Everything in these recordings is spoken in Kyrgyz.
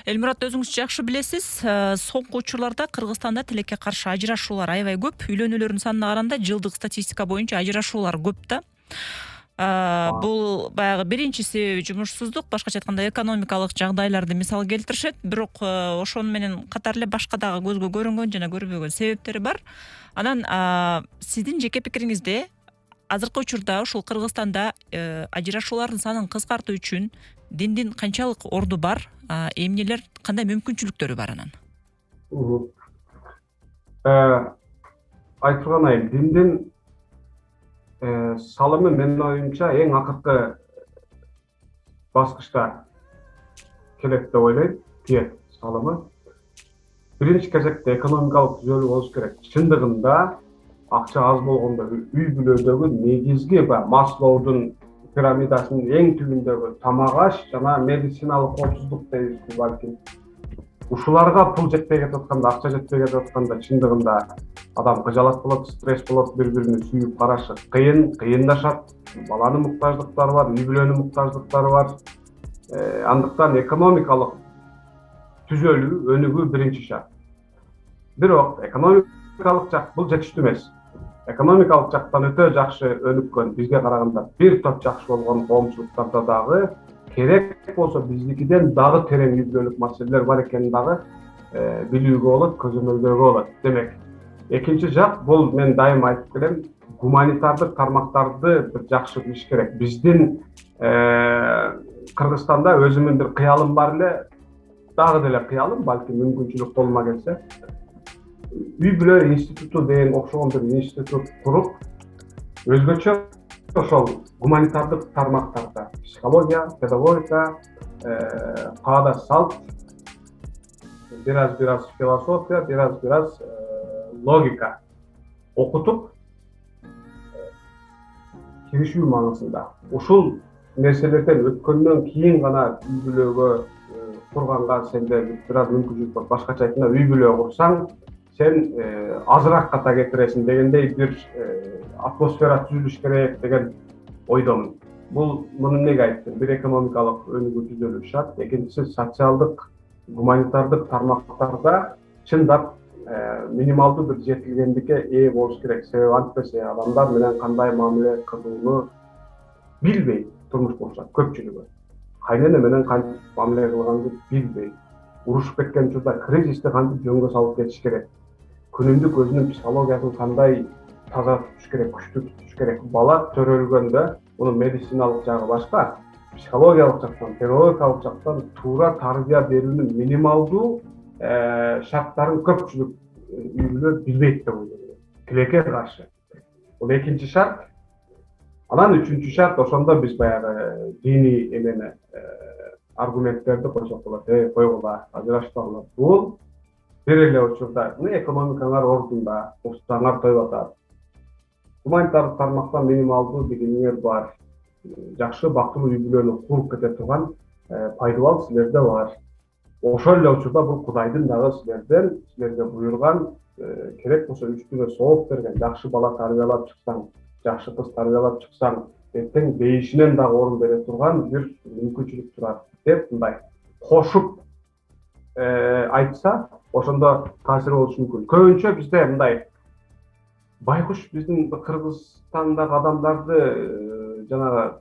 Элмурат, өзүңүз жакшы билесиз, соңку учурларда Кыргызстанда тилекке каршы ажырашуулар аябай көп. Үйлөнүүлөрдүн санына караганда жылдык статистика боюнча ажырашуулар көп да. Бул баягы биринчи себеби жумушсуздук, башкача айтканда экономикалык жагдайларды мисал келтиришет. Бирок ошону менен катар эле башка дагы көзгө көрүнгөн жана көрүнбөгөн себептери бар. Анан сиздин жеке пикириңизде азыркы учурда ушул Кыргызстанда ажырашуулардын санын кыскартуу үчүн диндин канчалык орду бар, эмнелер, кандай мүмкүнчүлүктөрү бар анан? Айтылгандай, диндин салымы менин оюмча эң акыркы баскычта келет деп ойлойм. Тиет салымы. Биринчи кезекте экономикалык түзөлүү болуш керек. Чындыгында акча аз болгондо үй бүлөдөгү негизги Маслоудун пирамидасынын эң түбүндөгү тамак аш жана медициналык коопсуздук дейбизби балким. Ушуларга пул жетпей кетип атканда, акча жетпей кетип атканда чындыгында адам кыжалат болот, стресс болот, бири-бирине сүйүп карашы кыйындашат. Баланын муктаждыктары бар, үй бүлөнүн муктаждыктары бар. Андыктан экономикалык түзөлүү, өнүгүү биринчи шарт. Бирок экономикалык жак бул жетиштүү эмес. Экономикалык жактан өтө жакшы өнүккөн, бизге караганда бир топ жакшы болгон коомчулуктарда дагы керек болсо биздикиден дагы терең үй бүлөлүк маселелер бар экенин дагы билүүгө болот, көзөмөлдөөгө болот. Демек, экинчи жак бул мен дайым айтып келем, гуманитардык тармактарды бир жакшы билиш керек. Биздин Кыргызстанда өзүмдүн бир кыялым бар эле, дагы деле кыялым, балки мүмкүнчүлүк болма келсе, үй бүлө институту деген окшогон бир институт куруп, өзгөчө ошол гуманитардык тармактарда психология, педагогика, каада салт, бираз философия, бираз логика окутуп киришүү маанисинда. Ушул нерселерден өткөндөн кийин гана үй бүлөгө курганга сенде бираз мүмкүнчүлүк бар. Башкача айтканда, үй бүлө курсаң, сен азыраак ката кетиресиң дегендей бир атмосфера түзүлүш керек деген ойдомун. Муну эмнеге айттым? Бир экономикалык өнүгүү түзөлүш шарт, экинчиси социалдык, гуманитардык тармактарда чындап минималдуу бир жетилгендикке ээ болуш керек. Себеби антпесе адамдар менен кандай мамиле кылууну билбейт, турмуш курушат көпчүлүгү. Кайнене менен кантип мамиле кылганды билбейт. Урушуп кеткен учурда кризисти кантип жөнгө салып кетиш керек. Күнүмдүк өзүнүн психологиясын кандай таза tutуш керек, күчтүү tutуш керек. Бала төрөлгөндө мунун медициналык жагы башка, психологиялык жактан, педагогикалык жактан туура тарбия берүүнүн минималдуу шарттарын көпчүлүк үй бүлө билбейт деп ойлойм. Тилекке каршы. Бул экинчи шарт. Анан үчүнчү шарт, ошондо биз баягы диний эмени аргументтерди койсок болот. Койгула, ажырашпагыла. Бул бир эле учурда экономикаңар ордунда, устаңар тоюп атат. Гуманитардык тармактан минималдуу дегениңер бар. Жакшы бактылуу үй бүлөнү куруп кете турган пайдабал силерде бар. Ошол эле учурда бул Кудайдын дагы силерге буйруган, керек болсо үстүнө сооп берген, жакшы бала тарбиялап чыксаң, жакшы кыз тарбиялап чыксаң, эртең бейишинен дагы орун бере турган бир мүмкүнчүлүк турат деп мындай кошуп айтса, ошондо таасир болушу мүмкүн. Көбүнчө бизде мындай байкуш биздин Кыргызстандагы адамдарды жанагы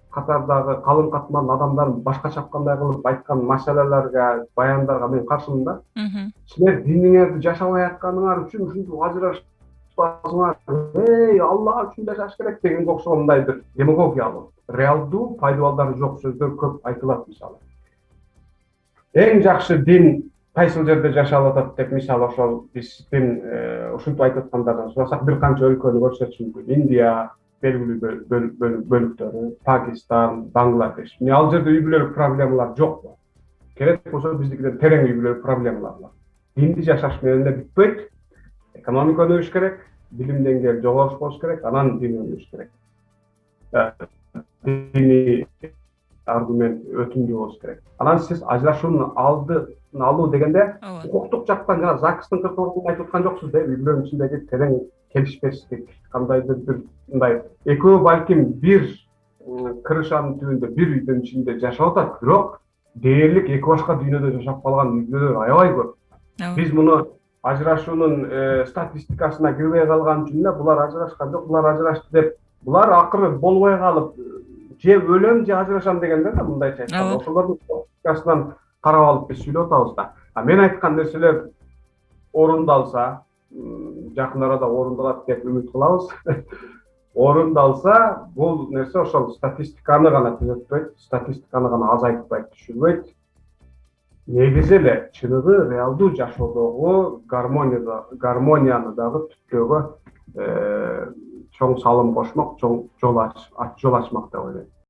катардагы калың катман адамдардын башка чапкандай кылып айткан маселелерге, баяндарга мен каршымын да. Силер диниңерди жашабай атканыңар үчүн ушинтип ажырашпасыңар, Алла үчүн жашаш керек дегенге окшогон мындай бир демагогиялык, реалдуу пайдабалдары жок сөздөр көп айтылат мисалы. Эң жакшы дин кайсыл жерде жашалып атат деп мисалы ошол биздин ушинтип айтып аткандардан сурасак, бир канча өлкөнү көрсөтүш мүмкүн. Индия, белгилүү бөлүктөрү, Пакистан, Бангладеш. Ал жерде үй бүлөлүк проблемалар жокпу? Керек болсо биздикиден терең үй бүлөлүк проблемалар бар. Динди жашаш менен эле бүтпөйт. Экономика өнүгүш керек, билим деңгээли жогору болуш керек, анан дин өнүгүш керек. Диний аргумент өтүмдүү болуш керек. Анан сиз ажырашууну алуу дегенде укуктук жактан жана ЗАГСтын 40 айтып аткан жоксуз да, үй бүлөнүн ичиндеги терең келишпестик, кандайдыр бир мындай экөө балким бир крышанын түбүндө, бир үйдүн ичинде жашап атат, бирок дээрлик эки башка дүйнөдө жашап калган үй бүлөлөр аябай көп. Биз муну ажырашуунун статистикасына кирбей калган үчүн эле булар ажырашкан жок, булар ажырашты деп, булар акыры болбой калып, же өлөм же ажырашам дегендер да, мындайча айтканда. Ошолордун статистикасынан карап алып биз сүйлөп атабыз да. Мен айткан нерселер орундалса, жакын арада орундалат деп үмүт кылабыз. Орундалса, бул нерсе ошол статистиканы гана түзөтпөйт, статистиканы гана азайтпайт, түшүрбөйт. Негизи эле чыныгы реалдуу жашоодогу гармонияны дагы түптөөгө чоң салым кошмок, чоң жол ачмак деп ойлойм.